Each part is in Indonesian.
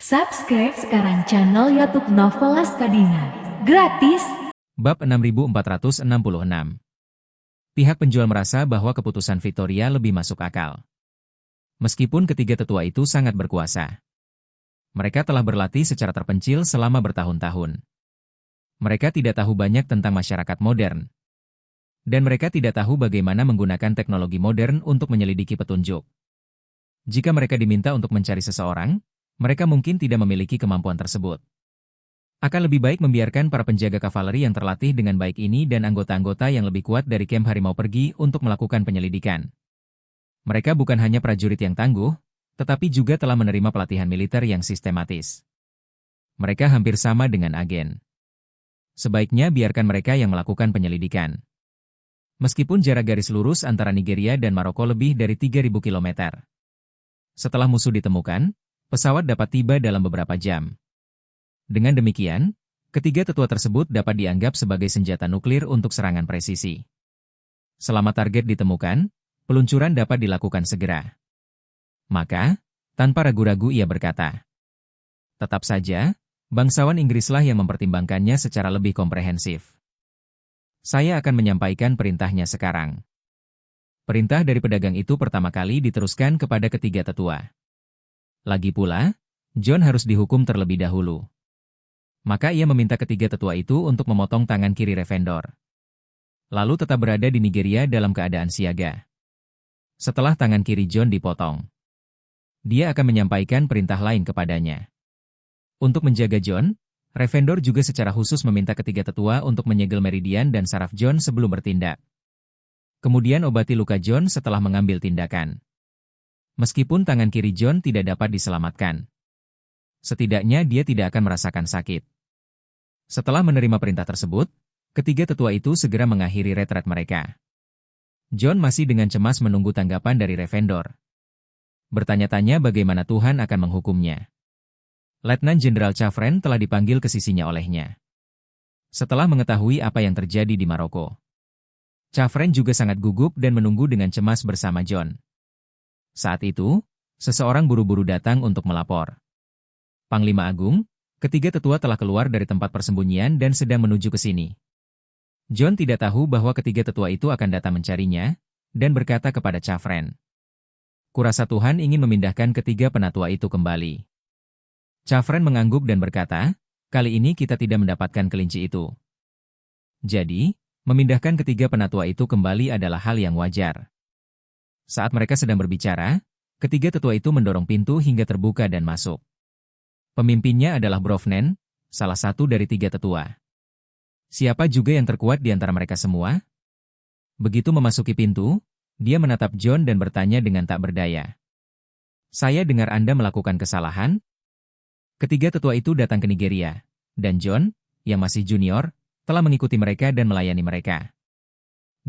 Subscribe sekarang channel YouTube Novelas Kadina. Gratis. Bab 6466. Pihak penjual merasa bahwa keputusan Victoria lebih masuk akal. Meskipun ketiga tetua itu sangat berkuasa. Mereka telah berlatih secara terpencil selama bertahun-tahun. Mereka tidak tahu banyak tentang masyarakat modern. Dan mereka tidak tahu bagaimana menggunakan teknologi modern untuk menyelidiki petunjuk. Jika mereka diminta untuk mencari seseorang, mereka mungkin tidak memiliki kemampuan tersebut. Akan lebih baik membiarkan para penjaga kavaleri yang terlatih dengan baik ini dan anggota-anggota yang lebih kuat dari kamp harimau pergi untuk melakukan penyelidikan. Mereka bukan hanya prajurit yang tangguh, tetapi juga telah menerima pelatihan militer yang sistematis. Mereka hampir sama dengan agen. Sebaiknya biarkan mereka yang melakukan penyelidikan. Meskipun jarak garis lurus antara Nigeria dan Maroko lebih dari 3.000 km. Setelah musuh ditemukan, pesawat dapat tiba dalam beberapa jam. Dengan demikian, ketiga tetua tersebut dapat dianggap sebagai senjata nuklir untuk serangan presisi. Selama target ditemukan, peluncuran dapat dilakukan segera. Maka, tanpa ragu-ragu ia berkata, "Tetap saja, bangsawan Inggrislah yang mempertimbangkannya secara lebih komprehensif. Saya akan menyampaikan perintahnya sekarang." Perintah dari pedagang itu pertama kali diteruskan kepada ketiga tetua. Lagi pula, John harus dihukum terlebih dahulu. Maka ia meminta ketiga tetua itu untuk memotong tangan kiri Revendor. Lalu tetap berada di Nigeria dalam keadaan siaga. Setelah tangan kiri John dipotong, dia akan menyampaikan perintah lain kepadanya. Untuk menjaga John, Revendor juga secara khusus meminta ketiga tetua untuk menyegel meridian dan saraf John sebelum bertindak. Kemudian obati luka John setelah mengambil tindakan. Meskipun tangan kiri John tidak dapat diselamatkan. Setidaknya dia tidak akan merasakan sakit. Setelah menerima perintah tersebut, ketiga tetua itu segera mengakhiri retret mereka. John masih dengan cemas menunggu tanggapan dari Revendor. Bertanya-tanya bagaimana Tuhan akan menghukumnya. Letnan Jenderal Chafren telah dipanggil ke sisinya olehnya. Setelah mengetahui apa yang terjadi di Maroko, Chafren juga sangat gugup dan menunggu dengan cemas bersama John. Saat itu, seseorang buru-buru datang untuk melapor. Panglima Agung, ketiga tetua telah keluar dari tempat persembunyian dan sedang menuju ke sini. John tidak tahu bahwa ketiga tetua itu akan datang mencarinya, dan berkata kepada Chafren, "Kurasa Tuhan ingin memindahkan ketiga penatua itu kembali." Chafren mengangguk dan berkata, "Kali ini kita tidak mendapatkan kelinci itu." Jadi, memindahkan ketiga penatua itu kembali adalah hal yang wajar. Saat mereka sedang berbicara, ketiga tetua itu mendorong pintu hingga terbuka dan masuk. Pemimpinnya adalah Brovnen, salah satu dari tiga tetua. Siapa juga yang terkuat di antara mereka semua? Begitu memasuki pintu, dia menatap John dan bertanya dengan tak berdaya. "Saya dengar Anda melakukan kesalahan?" Ketiga tetua itu datang ke Nigeria, dan John, yang masih junior, telah mengikuti mereka dan melayani mereka.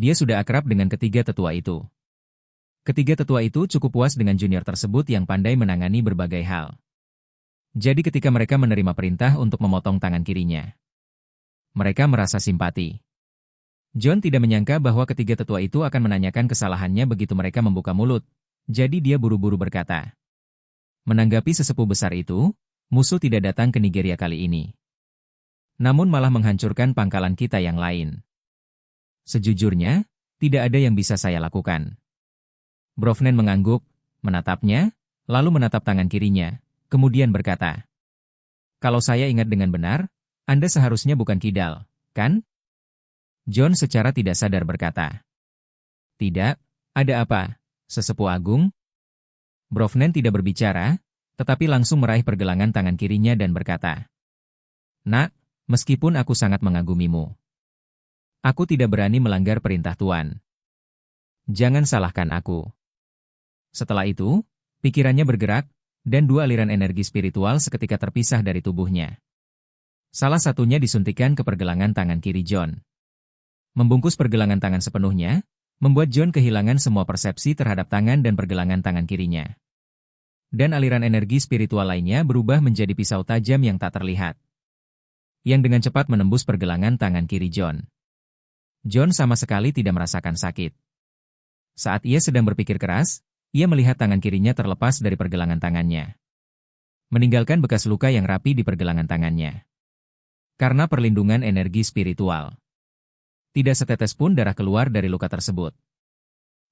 Dia sudah akrab dengan ketiga tetua itu. Ketiga tetua itu cukup puas dengan junior tersebut yang pandai menangani berbagai hal. Jadi ketika mereka menerima perintah untuk memotong tangan kirinya, mereka merasa simpati. John tidak menyangka bahwa ketiga tetua itu akan menanyakan kesalahannya begitu mereka membuka mulut, jadi dia buru-buru berkata, "Menanggapi sesepuh besar itu, musuh tidak datang ke Nigeria kali ini. Namun malah menghancurkan pangkalan kita yang lain. Sejujurnya, tidak ada yang bisa saya lakukan." Brovnen mengangguk, menatapnya, lalu menatap tangan kirinya, kemudian berkata, "Kalau saya ingat dengan benar, Anda seharusnya bukan kidal, kan?" John secara tidak sadar berkata, "Tidak, ada apa, Sesepuh Agung?" Brovnen tidak berbicara, tetapi langsung meraih pergelangan tangan kirinya dan berkata, "Nak, meskipun aku sangat mengagumimu, aku tidak berani melanggar perintah Tuan. Jangan salahkan aku." Setelah itu, pikirannya bergerak, dan dua aliran energi spiritual seketika terpisah dari tubuhnya. Salah satunya disuntikkan ke pergelangan tangan kiri John. Membungkus pergelangan tangan sepenuhnya, membuat John kehilangan semua persepsi terhadap tangan dan pergelangan tangan kirinya. Dan aliran energi spiritual lainnya berubah menjadi pisau tajam yang tak terlihat, yang dengan cepat menembus pergelangan tangan kiri John. John sama sekali tidak merasakan sakit. Saat ia sedang berpikir keras, ia melihat tangan kirinya terlepas dari pergelangan tangannya. meninggalkan bekas luka yang rapi di pergelangan tangannya. Karena perlindungan energi spiritual, tidak setetes pun darah keluar dari luka tersebut.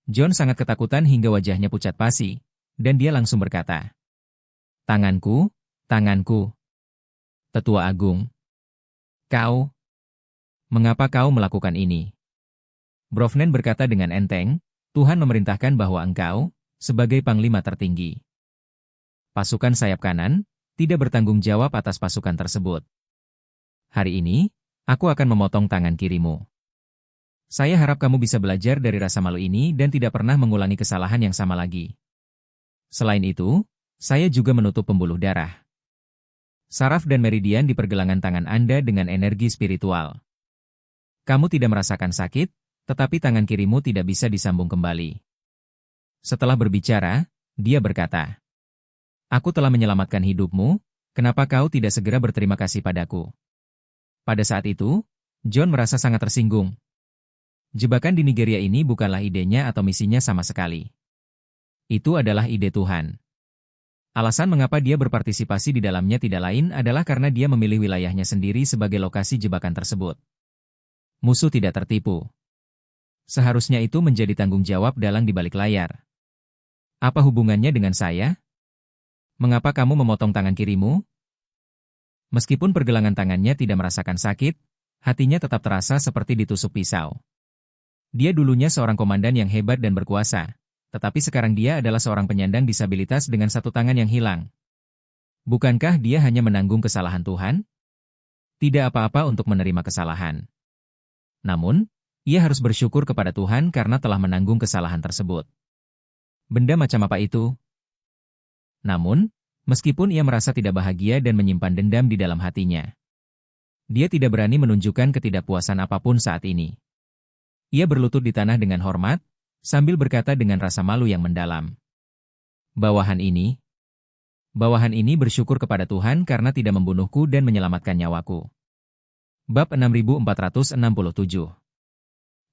John sangat ketakutan hingga wajahnya pucat pasi, dan dia langsung berkata, "Tanganku, tanganku. Tetua Agung. Mengapa kau melakukan ini?" Brovnen berkata dengan enteng, "Tuhan memerintahkan bahwa engkau, sebagai panglima tertinggi pasukan sayap kanan, tidak bertanggung jawab atas pasukan tersebut. Hari ini, aku akan memotong tangan kirimu. Saya harap kamu bisa belajar dari rasa malu ini dan tidak pernah mengulangi kesalahan yang sama lagi. Selain itu, saya juga menutup pembuluh darah, saraf dan meridian di pergelangan tangan Anda dengan energi spiritual. Kamu tidak merasakan sakit, tetapi tangan kirimu tidak bisa disambung kembali." Setelah berbicara, dia berkata, "Aku telah menyelamatkan hidupmu, kenapa kau tidak segera berterima kasih padaku?" Pada saat itu, John merasa sangat tersinggung. Jebakan di Nigeria ini bukanlah idenya atau misinya sama sekali. Itu adalah ide Tuhan. Alasan mengapa dia berpartisipasi di dalamnya tidak lain adalah karena dia memilih wilayahnya sendiri sebagai lokasi jebakan tersebut. Musuh tidak tertipu. Seharusnya itu menjadi tanggung jawab dalang di balik layar. Apa hubungannya dengan saya? Mengapa kamu memotong tangan kirimu? Meskipun pergelangan tangannya tidak merasakan sakit, hatinya tetap terasa seperti ditusuk pisau. Dia dulunya seorang komandan yang hebat dan berkuasa, tetapi sekarang dia adalah seorang penyandang disabilitas dengan satu tangan yang hilang. Bukankah dia hanya menanggung kesalahan Tuhan? Tidak apa-apa untuk menerima kesalahan. Namun, ia harus bersyukur kepada Tuhan karena telah menanggung kesalahan tersebut. Benda macam apa itu? Namun, meskipun ia merasa tidak bahagia dan menyimpan dendam di dalam hatinya, dia tidak berani menunjukkan ketidakpuasan apapun saat ini. Ia berlutut di tanah dengan hormat, sambil berkata dengan rasa malu yang mendalam, Bawahan ini bersyukur kepada Tuhan karena tidak membunuhku dan menyelamatkan nyawaku." Bab 6467.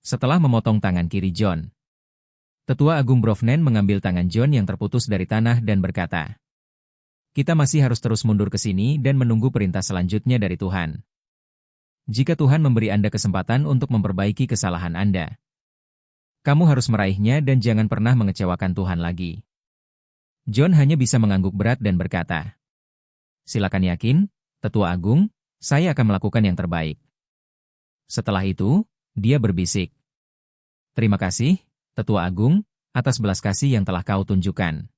Setelah memotong tangan kiri John, Tetua Agung Brovnen mengambil tangan John yang terputus dari tanah dan berkata, "Kita masih harus terus mundur ke sini dan menunggu perintah selanjutnya dari Tuhan. Jika Tuhan memberi Anda kesempatan untuk memperbaiki kesalahan Anda, kamu harus meraihnya dan jangan pernah mengecewakan Tuhan lagi." John hanya bisa mengangguk berat dan berkata, "Silakan yakin, Tetua Agung, saya akan melakukan yang terbaik." Setelah itu, dia berbisik, "Terima kasih, Tetua Agung, atas belas kasih yang telah kau tunjukkan."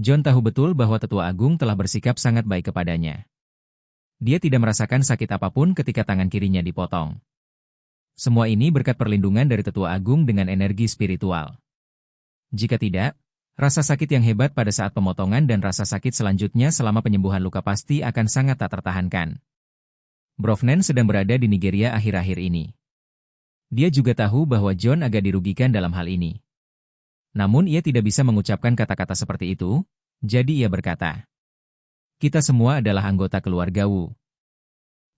John tahu betul bahwa Tetua Agung telah bersikap sangat baik kepadanya. Dia tidak merasakan sakit apapun ketika tangan kirinya dipotong. Semua ini berkat perlindungan dari Tetua Agung dengan energi spiritual. Jika tidak, rasa sakit yang hebat pada saat pemotongan dan rasa sakit selanjutnya selama penyembuhan luka pasti akan sangat tak tertahankan. Brovnen sedang berada di Nigeria akhir-akhir ini. Dia juga tahu bahwa John agak dirugikan dalam hal ini. Namun ia tidak bisa mengucapkan kata-kata seperti itu, jadi ia berkata, "Kita semua adalah anggota keluarga Wu.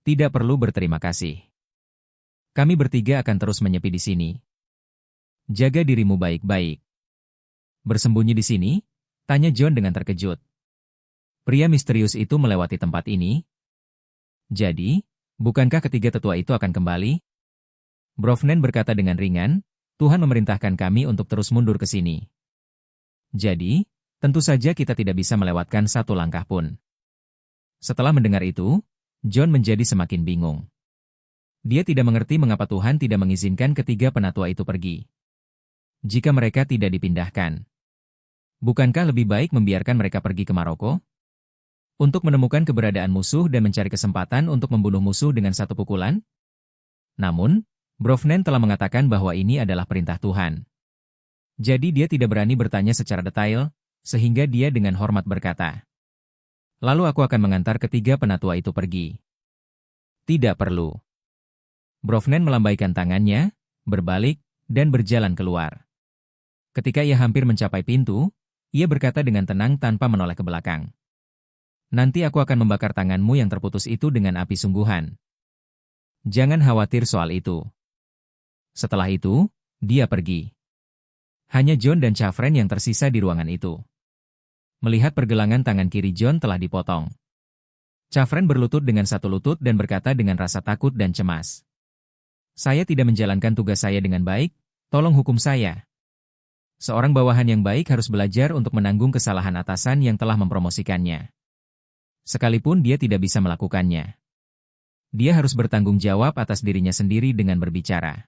Tidak perlu berterima kasih. Kami bertiga akan terus menyepi di sini. Jaga dirimu baik-baik." "Bersembunyi di sini?" tanya John dengan terkejut. Pria misterius itu melewati tempat ini. "Jadi, bukankah ketiga tetua itu akan kembali?" Brovnen berkata dengan ringan, "Tuhan memerintahkan kami untuk terus mundur ke sini. Jadi, tentu saja kita tidak bisa melewatkan satu langkah pun." Setelah mendengar itu, John menjadi semakin bingung. Dia tidak mengerti mengapa Tuhan tidak mengizinkan ketiga penatua itu pergi. Jika mereka tidak dipindahkan, bukankah lebih baik membiarkan mereka pergi ke Maroko? Untuk menemukan keberadaan musuh dan mencari kesempatan untuk membunuh musuh dengan satu pukulan? Namun, Brovnen telah mengatakan bahwa ini adalah perintah Tuhan. Jadi dia tidak berani bertanya secara detail, sehingga dia dengan hormat berkata, "Lalu aku akan mengantar ketiga penatua itu pergi." "Tidak perlu." Brovnen melambaikan tangannya, berbalik, dan berjalan keluar. Ketika ia hampir mencapai pintu, ia berkata dengan tenang tanpa menoleh ke belakang, "Nanti aku akan membakar tanganmu yang terputus itu dengan api sungguhan. Jangan khawatir soal itu." Setelah itu, dia pergi. Hanya John dan Chavren yang tersisa di ruangan itu. melihat pergelangan tangan kiri John telah dipotong. Chafren berlutut dengan satu lutut dan berkata dengan rasa takut dan cemas. Saya tidak menjalankan tugas saya dengan baik, tolong hukum saya. Seorang bawahan yang baik harus belajar untuk menanggung kesalahan atasan yang telah mempromosikannya. Sekalipun dia tidak bisa melakukannya. Dia harus bertanggung jawab atas dirinya sendiri dengan berbicara.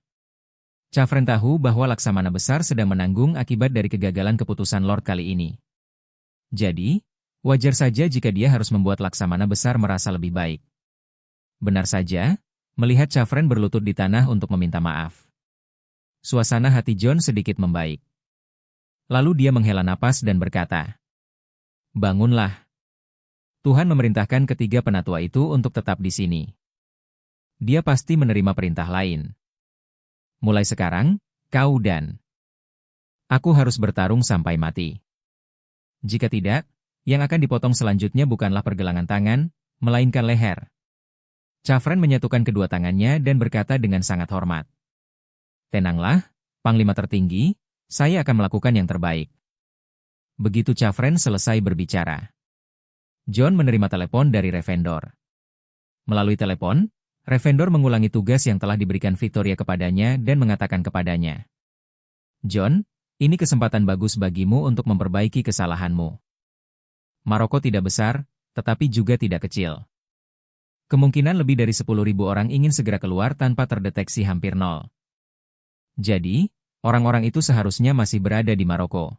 Chafren tahu bahwa Laksamana besar sedang menanggung akibat dari kegagalan keputusan Lord kali ini. Jadi, wajar saja jika dia harus membuat Laksamana besar merasa lebih baik. Benar saja, melihat Chafren berlutut di tanah untuk meminta maaf. Suasana hati John sedikit membaik. Lalu dia menghela napas dan berkata, "Bangunlah. Tuhan memerintahkan ketiga penatua itu untuk tetap di sini. Dia pasti menerima perintah lain. Mulai sekarang, kau dan aku harus bertarung sampai mati. Jika tidak, yang akan dipotong selanjutnya bukanlah pergelangan tangan, melainkan leher." Chafren menyatukan kedua tangannya dan berkata dengan sangat hormat, "Tenanglah, Panglima tertinggi, saya akan melakukan yang terbaik." Begitu Chafren selesai berbicara, John menerima telepon dari Revendor. Melalui telepon, Revendor mengulangi tugas yang telah diberikan Victoria kepadanya dan mengatakan kepadanya, "John, ini kesempatan bagus bagimu untuk memperbaiki kesalahanmu. Maroko tidak besar, tetapi juga tidak kecil. Kemungkinan lebih dari 10.000 orang ingin segera keluar tanpa terdeteksi hampir nol. Jadi, orang-orang itu seharusnya masih berada di Maroko.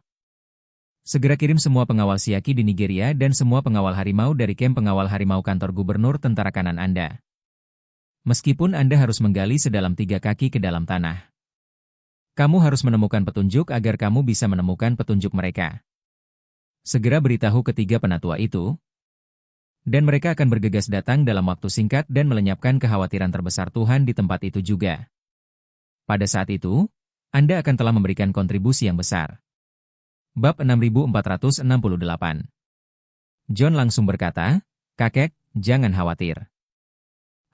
Segera kirim semua pengawal Siaki di Nigeria dan semua pengawal harimau dari kamp pengawal harimau kantor gubernur tentara kanan Anda. Meskipun Anda harus menggali sedalam 3 kaki ke dalam tanah. Kamu harus menemukan petunjuk agar kamu bisa menemukan petunjuk mereka. Segera beritahu ketiga penatua itu, dan mereka akan bergegas datang dalam waktu singkat dan melenyapkan kekhawatiran terbesar Tuhan di tempat itu juga. Pada saat itu, Anda akan telah memberikan kontribusi yang besar." Bab 6468. John langsung berkata, "Kakek, jangan khawatir.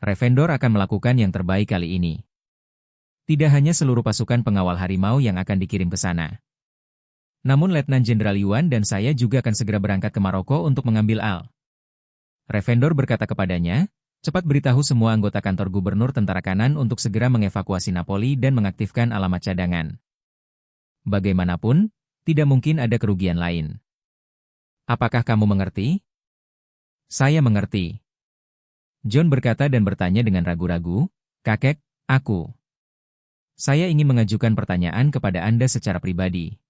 Revendor akan melakukan yang terbaik kali ini. Tidak hanya seluruh pasukan pengawal harimau yang akan dikirim ke sana. Namun Letnan Jenderal Yuan dan saya juga akan segera berangkat ke Maroko untuk mengambil Al." Revendor berkata kepadanya, "Cepat beritahu semua anggota kantor gubernur tentara kanan untuk segera mengevakuasi Napoli dan mengaktifkan alamat cadangan. Bagaimanapun, tidak mungkin ada kerugian lain. Apakah kamu mengerti?" "Saya mengerti." John berkata dan bertanya dengan ragu-ragu, "Kakek, saya ingin mengajukan pertanyaan kepada Anda secara pribadi."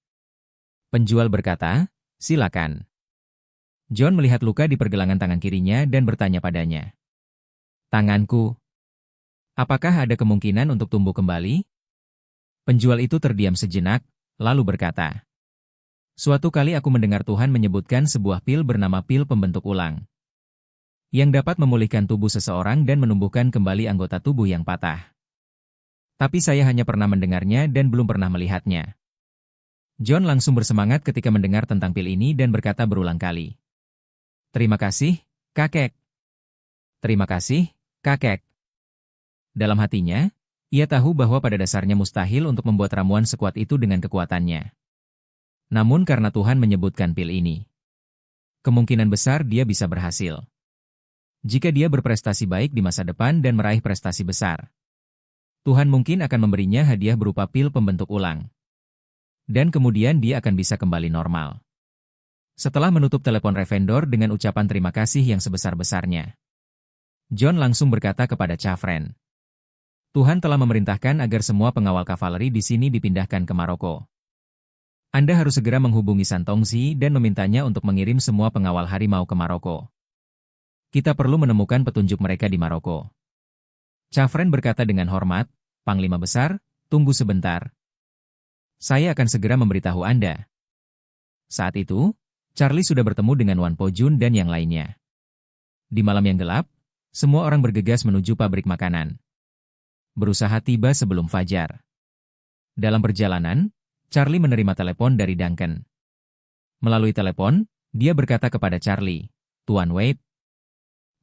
Penjual berkata, "Silakan." John melihat luka di pergelangan tangan kirinya dan bertanya padanya, "Tanganku, apakah ada kemungkinan untuk tumbuh kembali?" Penjual itu terdiam sejenak, lalu berkata, "Suatu kali aku mendengar Tuhan menyebutkan sebuah pil bernama pil pembentuk ulang, yang dapat memulihkan tubuh seseorang dan menumbuhkan kembali anggota tubuh yang patah. Tapi saya hanya pernah mendengarnya dan belum pernah melihatnya." John langsung bersemangat ketika mendengar tentang pil ini dan berkata berulang kali, "Terima kasih, kakek. Terima kasih, kakek." Dalam hatinya, ia tahu bahwa pada dasarnya mustahil untuk membuat ramuan sekuat itu dengan kekuatannya. Namun karena Tuhan menyebutkan pil ini, kemungkinan besar dia bisa berhasil. Jika dia berprestasi baik di masa depan dan meraih prestasi besar, Tuhan mungkin akan memberinya hadiah berupa pil pembentuk ulang. Dan kemudian dia akan bisa kembali normal. Setelah menutup telepon Revendor dengan ucapan terima kasih yang sebesar-besarnya, John langsung berkata kepada Chafren, "Tuhan telah memerintahkan agar semua pengawal kavaleri di sini dipindahkan ke Maroko. Anda harus segera menghubungi Santongzi dan memintanya untuk mengirim semua pengawal harimau ke Maroko. Kita perlu menemukan petunjuk mereka di Maroko." Chafren berkata dengan hormat, "Panglima Besar, tunggu sebentar. Saya akan segera memberitahu Anda." Saat itu, Charlie sudah bertemu dengan Wan Po Jun dan yang lainnya. Di malam yang gelap, semua orang bergegas menuju pabrik makanan. Berusaha tiba sebelum fajar. Dalam perjalanan, Charlie menerima telepon dari Duncan. Melalui telepon, dia berkata kepada Charlie, "Tuan Wade,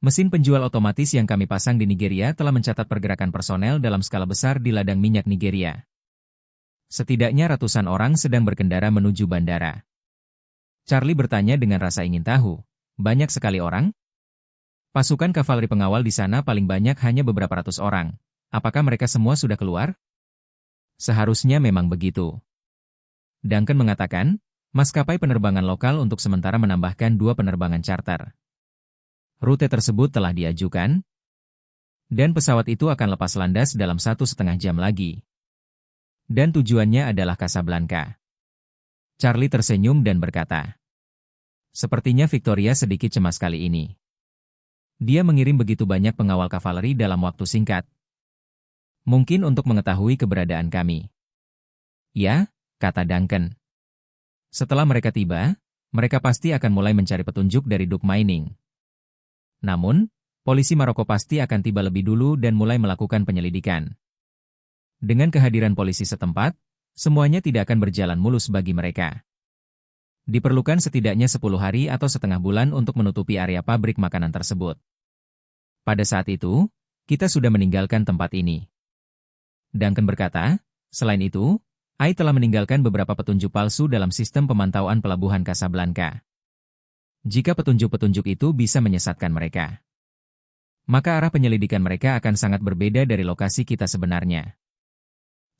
mesin penjual otomatis yang kami pasang di Nigeria telah mencatat pergerakan personel dalam skala besar di ladang minyak Nigeria. Setidaknya ratusan orang sedang berkendara menuju bandara." Charlie bertanya dengan rasa ingin tahu. Banyak sekali orang? Pasukan kavaleri pengawal di sana paling banyak hanya beberapa ratus orang. Apakah mereka semua sudah keluar? Seharusnya memang begitu. Duncan mengatakan, maskapai penerbangan lokal untuk sementara menambahkan 2 penerbangan charter. Rute tersebut telah diajukan, dan pesawat itu akan lepas landas dalam 1,5 jam lagi. Dan tujuannya adalah Casablanca. Charlie tersenyum dan berkata, sepertinya Victoria sedikit cemas kali ini. Dia mengirim begitu banyak pengawal kavaleri dalam waktu singkat. Mungkin untuk mengetahui keberadaan kami. Ya, kata Duncan. Setelah mereka tiba, mereka pasti akan mulai mencari petunjuk dari Duke Mining. Namun, polisi Maroko pasti akan tiba lebih dulu dan mulai melakukan penyelidikan. Dengan kehadiran polisi setempat, semuanya tidak akan berjalan mulus bagi mereka. Diperlukan setidaknya 10 hari atau setengah bulan untuk menutupi area pabrik makanan tersebut. Pada saat itu, kita sudah meninggalkan tempat ini. Duncan berkata, selain itu, AI telah meninggalkan beberapa petunjuk palsu dalam sistem pemantauan pelabuhan Casablanca. Jika petunjuk-petunjuk itu bisa menyesatkan mereka, maka arah penyelidikan mereka akan sangat berbeda dari lokasi kita sebenarnya.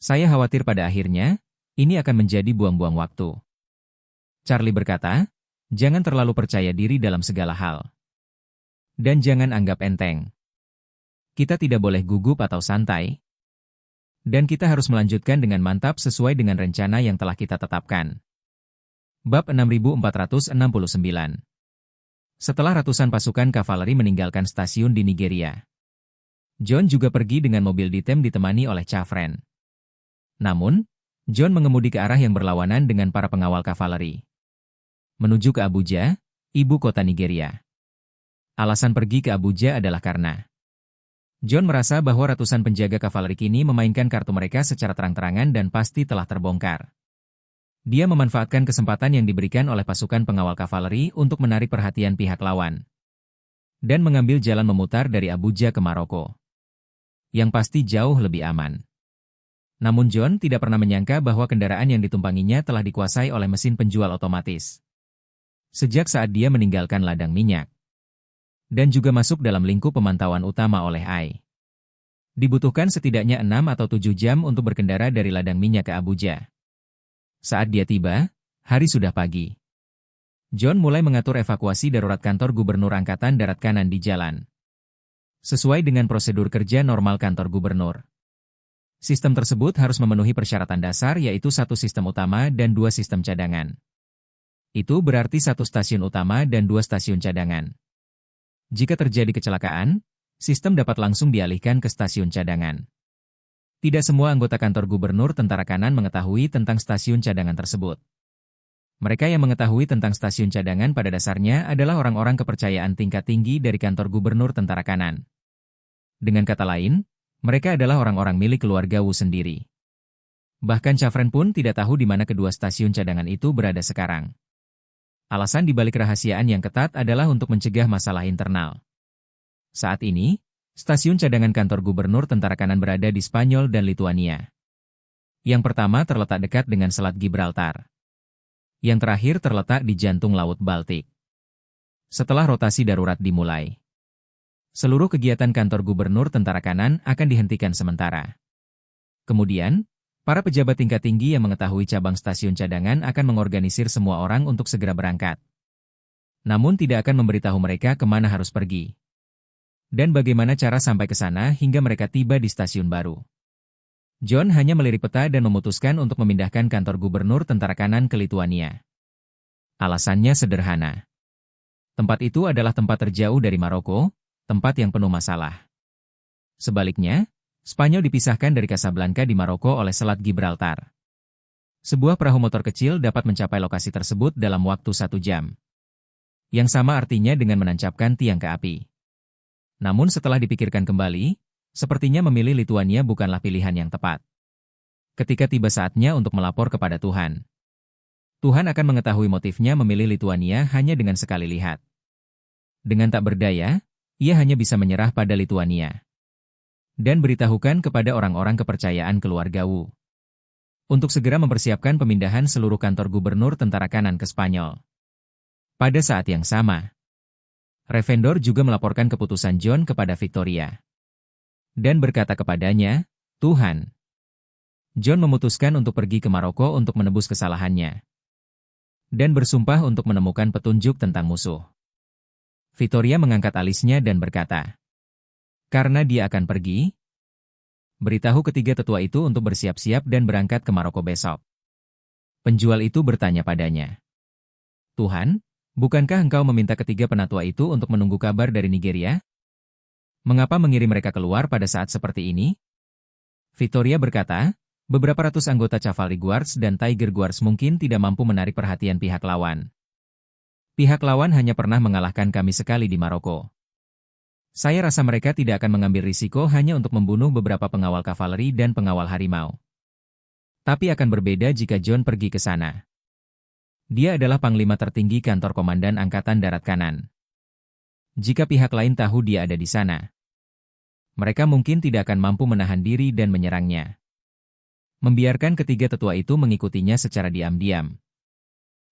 Saya khawatir pada akhirnya, ini akan menjadi buang-buang waktu. Charlie berkata, jangan terlalu percaya diri dalam segala hal. Dan jangan anggap enteng. Kita tidak boleh gugup atau santai. Dan kita harus melanjutkan dengan mantap sesuai dengan rencana yang telah kita tetapkan. Bab 6469. Setelah ratusan pasukan kavaleri meninggalkan stasiun di Nigeria, John juga pergi dengan mobil ditem ditemani oleh Chafren. Namun, John mengemudi ke arah yang berlawanan dengan para pengawal kavaleri, menuju ke Abuja, ibu kota Nigeria. Alasan pergi ke Abuja adalah karena John merasa bahwa ratusan penjaga kavaleri kini memainkan kartu mereka secara terang-terangan dan pasti telah terbongkar. Dia memanfaatkan kesempatan yang diberikan oleh pasukan pengawal kavaleri untuk menarik perhatian pihak lawan dan mengambil jalan memutar dari Abuja ke Maroko, yang pasti jauh lebih aman. Namun John tidak pernah menyangka bahwa kendaraan yang ditumpanginya telah dikuasai oleh mesin penjual otomatis. Sejak saat dia meninggalkan ladang minyak, dan juga masuk dalam lingkup pemantauan utama oleh AI. Dibutuhkan setidaknya 6 atau 7 jam untuk berkendara dari ladang minyak ke Abuja. Saat dia tiba, hari sudah pagi. John mulai mengatur evakuasi darurat kantor gubernur Angkatan Darat Kanan di jalan. Sesuai dengan prosedur kerja normal kantor gubernur. Sistem tersebut harus memenuhi persyaratan dasar yaitu 1 sistem utama dan 2 sistem cadangan. Itu berarti 1 stasiun utama dan 2 stasiun cadangan. Jika terjadi kecelakaan, sistem dapat langsung dialihkan ke stasiun cadangan. Tidak semua anggota kantor gubernur Tentara Kanan mengetahui tentang stasiun cadangan tersebut. Mereka yang mengetahui tentang stasiun cadangan pada dasarnya adalah orang-orang kepercayaan tingkat tinggi dari kantor gubernur Tentara Kanan. Dengan kata lain, mereka adalah orang-orang milik keluarga Wu sendiri. Bahkan Chafren pun tidak tahu di mana kedua stasiun cadangan itu berada sekarang. Alasan dibalik kerahasiaan yang ketat adalah untuk mencegah masalah internal. Saat ini, stasiun cadangan kantor gubernur Tentara Kanan berada di Spanyol dan Lituania. Yang pertama terletak dekat dengan Selat Gibraltar. Yang terakhir terletak di jantung Laut Baltik. Setelah rotasi darurat dimulai, seluruh kegiatan kantor gubernur Tentara Kanan akan dihentikan sementara. Kemudian, para pejabat tingkat tinggi yang mengetahui cabang stasiun cadangan akan mengorganisir semua orang untuk segera berangkat. Namun tidak akan memberitahu mereka kemana harus pergi. Dan bagaimana cara sampai ke sana hingga mereka tiba di stasiun baru. John hanya melirik peta dan memutuskan untuk memindahkan kantor gubernur Tentara Kanan ke Lituania. Alasannya sederhana. Tempat itu adalah tempat terjauh dari Maroko, tempat yang penuh masalah. Sebaliknya, Spanyol dipisahkan dari Casablanca di Maroko oleh Selat Gibraltar. Sebuah perahu motor kecil dapat mencapai lokasi tersebut dalam waktu 1 jam. Yang sama artinya dengan menancapkan tiang ke api. Namun setelah dipikirkan kembali, sepertinya memilih Lituania bukanlah pilihan yang tepat. Ketika tiba saatnya untuk melapor kepada Tuhan, Tuhan akan mengetahui motifnya memilih Lituania hanya dengan sekali lihat. Dengan tak berdaya, ia hanya bisa menyerah pada Lituania. Dan beritahukan kepada orang-orang kepercayaan keluarga Wu untuk segera mempersiapkan pemindahan seluruh kantor gubernur Tentara Kanan ke Spanyol. Pada saat yang sama, Ravendor juga melaporkan keputusan John kepada Victoria. Dan berkata kepadanya, "Tuhan, John memutuskan untuk pergi ke Maroko untuk menebus kesalahannya. Dan bersumpah untuk menemukan petunjuk tentang musuh." Victoria mengangkat alisnya dan berkata, "Karena dia akan pergi, beritahu ketiga tetua itu untuk bersiap-siap dan berangkat ke Maroko besok." Penjual itu bertanya padanya, "Tuhan, bukankah engkau meminta ketiga penatua itu untuk menunggu kabar dari Nigeria? Mengapa mengirim mereka keluar pada saat seperti ini?" Victoria berkata, "Beberapa ratus anggota Cavalry Guards dan Tiger Guards mungkin tidak mampu menarik perhatian pihak lawan. Pihak lawan hanya pernah mengalahkan kami sekali di Maroko. Saya rasa mereka tidak akan mengambil risiko hanya untuk membunuh beberapa pengawal kavaleri dan pengawal harimau. Tapi akan berbeda jika John pergi ke sana. Dia adalah panglima tertinggi kantor Komandan Angkatan Darat Kanan. Jika pihak lain tahu dia ada di sana, mereka mungkin tidak akan mampu menahan diri dan menyerangnya. Membiarkan ketiga tetua itu mengikutinya secara diam-diam.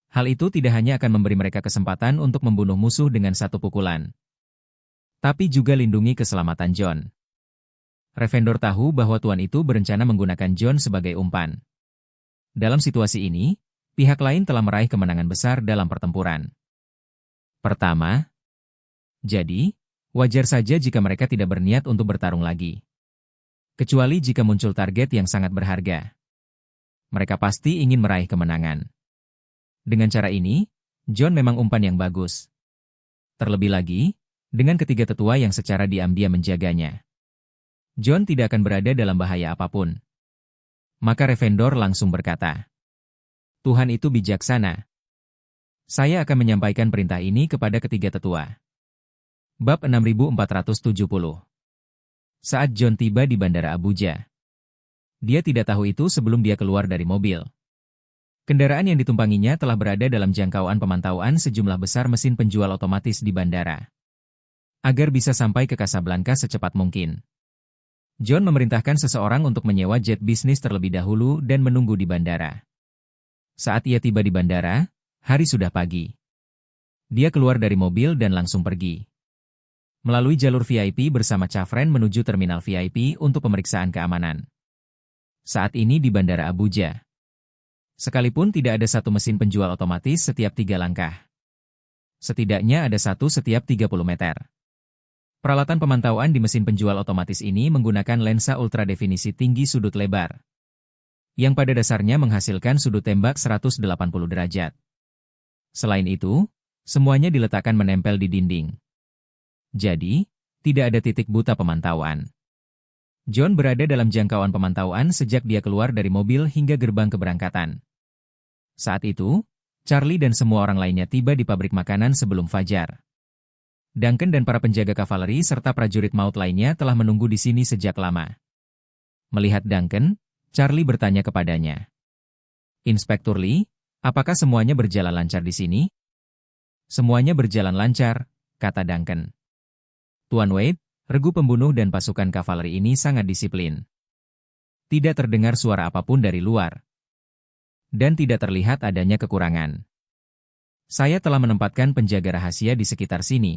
Hal itu tidak hanya akan memberi mereka kesempatan untuk membunuh musuh dengan satu pukulan, tapi juga lindungi keselamatan John." Ravendor tahu bahwa tuan itu berencana menggunakan John sebagai umpan. Dalam situasi ini, pihak lain telah meraih kemenangan besar dalam pertempuran. Pertama, jadi, wajar saja jika mereka tidak berniat untuk bertarung lagi. Kecuali jika muncul target yang sangat berharga. Mereka pasti ingin meraih kemenangan. Dengan cara ini, John memang umpan yang bagus. Terlebih lagi, dengan ketiga tetua yang secara diam-diam menjaganya, John tidak akan berada dalam bahaya apapun. Maka Ravendor langsung berkata, "Tuhan itu bijaksana. Saya akan menyampaikan perintah ini kepada ketiga tetua." Bab 6470. Saat John tiba di Bandara Abuja, dia tidak tahu itu sebelum dia keluar dari mobil. Kendaraan yang ditumpanginya telah berada dalam jangkauan pemantauan sejumlah besar mesin penjual otomatis di bandara, agar bisa sampai ke Casablanca secepat mungkin. John memerintahkan seseorang untuk menyewa jet bisnis terlebih dahulu dan menunggu di bandara. Saat ia tiba di bandara, hari sudah pagi. Dia keluar dari mobil dan langsung pergi melalui jalur VIP bersama Chafren menuju terminal VIP untuk pemeriksaan keamanan. Saat ini di Bandara Abuja, sekalipun tidak ada satu mesin penjual otomatis setiap 3 langkah. Setidaknya ada satu setiap 30 meter. Peralatan pemantauan di mesin penjual otomatis ini menggunakan lensa ultradefinisi tinggi sudut lebar, yang pada dasarnya menghasilkan sudut tembak 180 derajat. Selain itu, semuanya diletakkan menempel di dinding. Jadi, tidak ada titik buta pemantauan. John berada dalam jangkauan pemantauan sejak dia keluar dari mobil hingga gerbang keberangkatan. Saat itu, Charlie dan semua orang lainnya tiba di pabrik makanan sebelum fajar. Duncan dan para penjaga kavaleri serta prajurit maut lainnya telah menunggu di sini sejak lama. Melihat Duncan, Charlie bertanya kepadanya, "Inspektur Lee, apakah semuanya berjalan lancar di sini?" "Semuanya berjalan lancar," kata Duncan. "Tuan Wade, regu pembunuh dan pasukan kavaleri ini sangat disiplin. Tidak terdengar suara apapun dari luar. Dan tidak terlihat adanya kekurangan. Saya telah menempatkan penjaga rahasia di sekitar sini.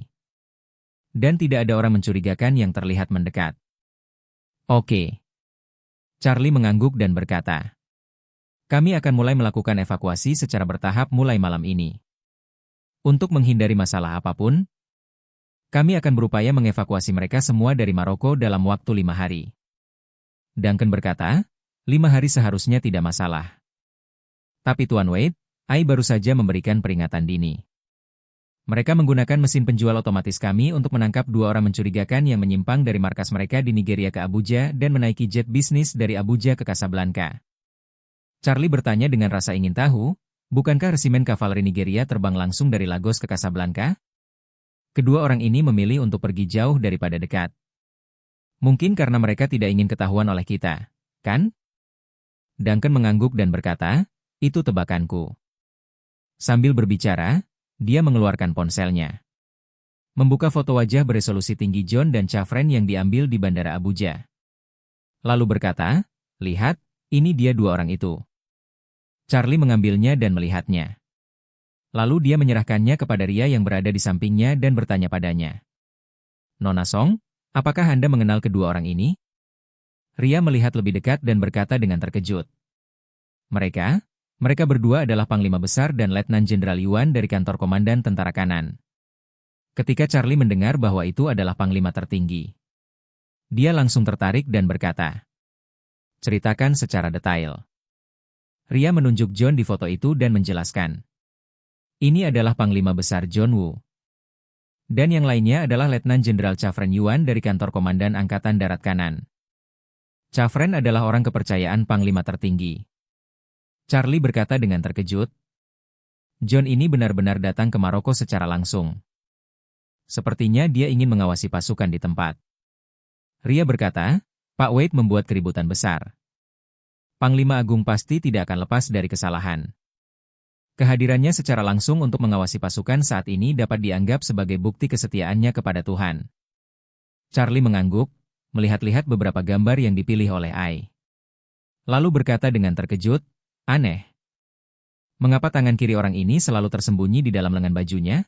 Dan tidak ada orang mencurigakan yang terlihat mendekat." "Oke." Charlie mengangguk dan berkata, "Kami akan mulai melakukan evakuasi secara bertahap mulai malam ini. Untuk menghindari masalah apapun, kami akan berupaya mengevakuasi mereka semua dari Maroko dalam waktu 5 hari. Duncan berkata, 5 hari seharusnya tidak masalah. Tapi Tuan Wade, AI baru saja memberikan peringatan dini. Mereka menggunakan mesin penjual otomatis kami untuk menangkap 2 orang mencurigakan yang menyimpang dari markas mereka di Nigeria ke Abuja dan menaiki jet bisnis dari Abuja ke Casablanca." Charlie bertanya dengan rasa ingin tahu, bukankah resimen kavaleri Nigeria terbang langsung dari Lagos ke Casablanca? Kedua orang ini memilih untuk pergi jauh daripada dekat. Mungkin karena mereka tidak ingin ketahuan oleh kita, kan? Duncan mengangguk dan berkata, "Itu tebakanku." Sambil berbicara, dia mengeluarkan ponselnya, membuka foto wajah beresolusi tinggi John dan Chafren yang diambil di Bandara Abuja. Lalu berkata, "Lihat, ini dia 2 orang itu." Charlie mengambilnya dan melihatnya. Lalu dia menyerahkannya kepada Ria yang berada di sampingnya dan bertanya padanya. Nona Song, apakah Anda mengenal kedua orang ini? Ria melihat lebih dekat dan berkata dengan terkejut. Mereka berdua adalah Panglima Besar dan Letnan Jenderal Yuan dari kantor Komandan Tentara Kanan. Ketika Charlie mendengar bahwa itu adalah Panglima tertinggi, dia langsung tertarik dan berkata, "Ceritakan secara detail." Ria menunjuk John di foto itu dan menjelaskan. Ini adalah Panglima Besar John Woo. Dan yang lainnya adalah Letnan Jenderal Chavren Yuan dari kantor Komandan Angkatan Darat Kanan. Chavren adalah orang kepercayaan Panglima tertinggi. Charlie berkata dengan terkejut. John ini benar-benar datang ke Maroko secara langsung. Sepertinya dia ingin mengawasi pasukan di tempat. Ria berkata, Pak Wade membuat keributan besar. Panglima Agung pasti tidak akan lepas dari kesalahan. Kehadirannya secara langsung untuk mengawasi pasukan saat ini dapat dianggap sebagai bukti kesetiaannya kepada Tuhan. Charlie mengangguk, melihat-lihat beberapa gambar yang dipilih oleh Ai. Lalu berkata dengan terkejut, aneh. Mengapa tangan kiri orang ini selalu tersembunyi di dalam lengan bajunya?